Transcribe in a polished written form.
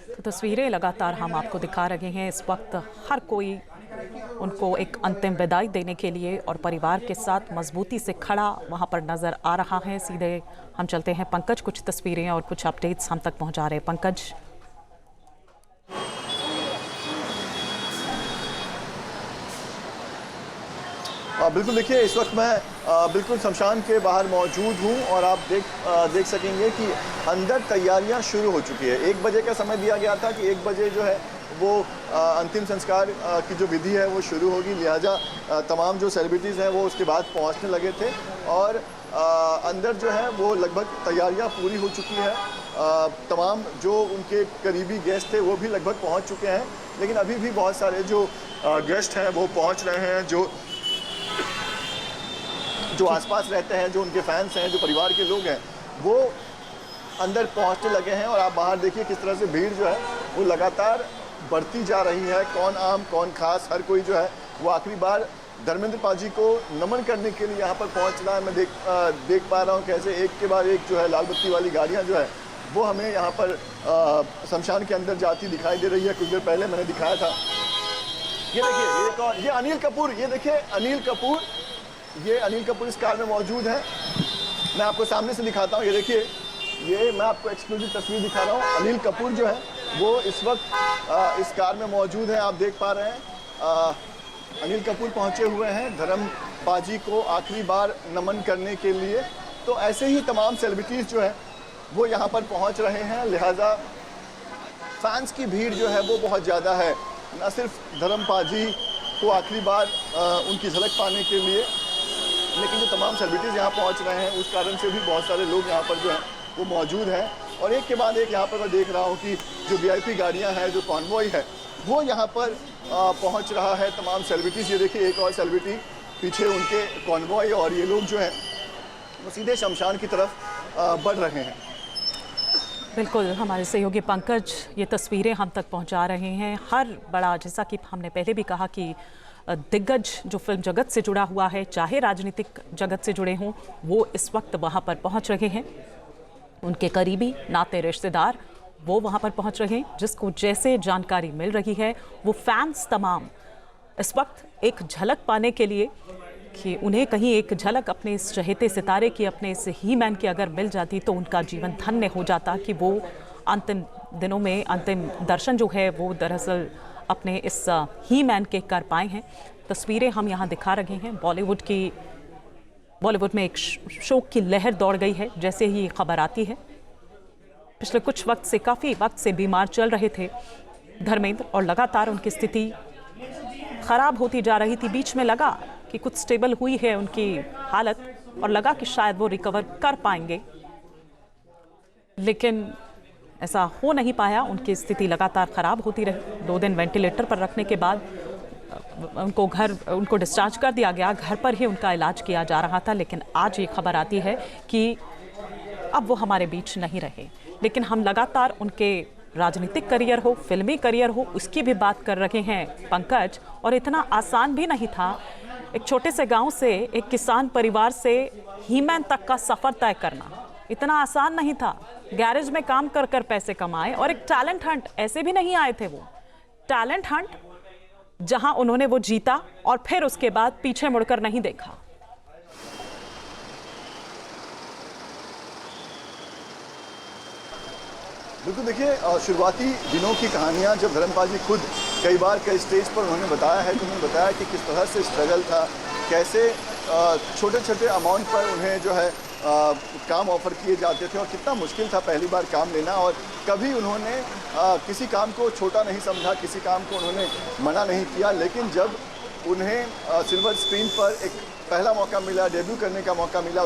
तो तस्वीरें लगातार हम आपको दिखा रहे हैं। इस वक्त हर कोई उनको एक अंतिम विदाई देने के लिए और परिवार के साथ मजबूती से खड़ा वहां पर नजर आ रहा है। सीधे हम चलते हैं पंकज, कुछ तस्वीरें और कुछ अपडेट्स हम तक पहुंचा रहे हैं। पंकज। बिल्कुल, देखिए इस वक्त मैं बिल्कुल शमशान के बाहर मौजूद हूं और आप देख सकेंगे कि अंदर तैयारियां शुरू हो चुकी है। 1 बजे का समय दिया गया था कि 1 बजे जो है वो अंतिम संस्कार की जो विधि है वो शुरू होगी, लिहाजा तमाम जो सेलिब्रिटीज़ हैं वो उसके बाद पहुंचने लगे थे और अंदर जो है वो लगभग तैयारियां पूरी हो चुकी है। तमाम जो उनके करीबी गेस्ट थे वो भी लगभग पहुंच चुके हैं, लेकिन अभी भी बहुत सारे जो गेस्ट हैं वो पहुँच रहे हैं, जो आसपास रहते हैं, जो उनके फैंस हैं, जो परिवार के लोग हैं, वो अंदर पहुंचने लगे हैं। और आप बाहर देखिए किस तरह से भीड़ जो है वो लगातार बढ़ती जा रही है। कौन आम कौन खास, हर कोई जो है वो आखिरी बार धर्मेंद्र पाजी को नमन करने के लिए यहाँ पर पहुँच रहा है। मैं देख पा रहा हूँ कैसे एक के बाद एक जो है लाल बत्ती वाली गाड़ियाँ जो है वो हमें यहाँ पर शमशान के अंदर जाती दिखाई दे रही है। कुछ देर पहले मैंने दिखाया था, ये देखिए ये अनिल कपूर, ये देखिए अनिल कपूर, ये अनिल कपूर इस कार में मौजूद है। मैं आपको सामने से दिखाता हूँ, ये देखिए, ये मैं आपको एक्सक्लूसिव तस्वीर दिखा रहा हूँ। अनिल कपूर जो है वो इस वक्त इस कार में मौजूद है, आप देख पा रहे हैं। अनिल कपूर पहुँचे हुए हैं धर्म पाजी को आखिरी बार नमन करने के लिए। तो ऐसे ही तमाम सेलिब्रिटीज़ जो है वो यहाँ पर पहुँच रहे हैं, लिहाजा फैंस की भीड़ जो है वो बहुत ज़्यादा है। न सिर्फ धर्म पाजी को आखिरी बार उनकी झलक पाने के लिए, लेकिन जो तमाम सेलिब्रिटीज़ यहाँ पहुँच रहे हैं उस कारण से भी बहुत सारे लोग यहाँ पर जो हैं वो मौजूद हैं। और एक के बाद एक यहाँ पर मैं देख रहा हूँ कि जो VIP गाड़ियाँ हैं, जो कॉन्वॉय है, वो यहाँ पर पहुँच रहा है। तमाम सेलिब्रिटीज़, ये देखिए एक और सेलिब्रिटी पीछे उनके कॉन्वॉय, और ये लोग जो हैं वो सीधे शमशान की तरफ बढ़ रहे हैं। बिल्कुल, हमारे सहयोगी पंकज ये तस्वीरें हम तक पहुंचा रहे हैं। हर बड़ा, जैसा कि हमने पहले भी कहा कि दिग्गज जो फिल्म जगत से जुड़ा हुआ है, चाहे राजनीतिक जगत से जुड़े हों, वो इस वक्त वहां पर पहुंच रहे हैं। उनके करीबी नाते रिश्तेदार वो वहां पर पहुंच रहे हैं। जिसको जैसे जानकारी मिल रही है वो फैंस तमाम इस वक्त एक झलक पाने के लिए कि उन्हें कहीं एक झलक अपने इस चहेते सितारे की, अपने इस ही मैन की अगर मिल जाती तो उनका जीवन धन्य हो जाता, कि वो अंतिम दिनों में अंतिम दर्शन जो है वो दरअसल अपने इस ही मैन के कर पाए हैं। तस्वीरें हम यहाँ दिखा रहे हैं। बॉलीवुड में एक शोक की लहर दौड़ गई है जैसे ही खबर आती है। पिछले कुछ वक्त से, काफ़ी वक्त से बीमार चल रहे थे धर्मेंद्र और लगातार उनकी स्थिति खराब होती जा रही थी। बीच में लगा कि कुछ स्टेबल हुई है उनकी हालत और लगा कि शायद वो रिकवर कर पाएंगे, लेकिन ऐसा हो नहीं पाया। उनकी स्थिति लगातार खराब होती रही। 2 दिन वेंटिलेटर पर रखने के बाद उनको डिस्चार्ज कर दिया गया। घर पर ही उनका इलाज किया जा रहा था, लेकिन आज ये खबर आती है कि अब वो हमारे बीच नहीं रहे। लेकिन हम लगातार उनके राजनीतिक करियर हो, फिल्मी करियर हो, उसकी भी बात कर रहे हैं पंकज। और इतना आसान भी नहीं था एक छोटे से गांव से, एक किसान परिवार से हीमैन तक का सफ़र तय करना। इतना आसान नहीं था। गैरेज में काम कर कर पैसे कमाए और एक टैलेंट हंट, ऐसे भी नहीं आए थे वो, टैलेंट हंट जहां उन्होंने वो जीता और फिर उसके बाद पीछे मुड़कर नहीं देखा। बिल्कुल, देखिए शुरुआती दिनों की कहानियां जब धर्म पाजी खुद कई बार कई स्टेज पर उन्होंने बताया है, तो उन्होंने बताया कि किस तरह से स्ट्रगल था, कैसे छोटे छोटे अमाउंट पर उन्हें जो है काम ऑफर किए जाते थे और कितना मुश्किल था पहली बार काम लेना। और कभी उन्होंने किसी काम को छोटा नहीं समझा, किसी काम को उन्होंने मना नहीं किया। लेकिन जब उन्हें सिल्वर स्क्रीन पर एक पहला मौका मिला, डेब्यू करने का मौका मिला,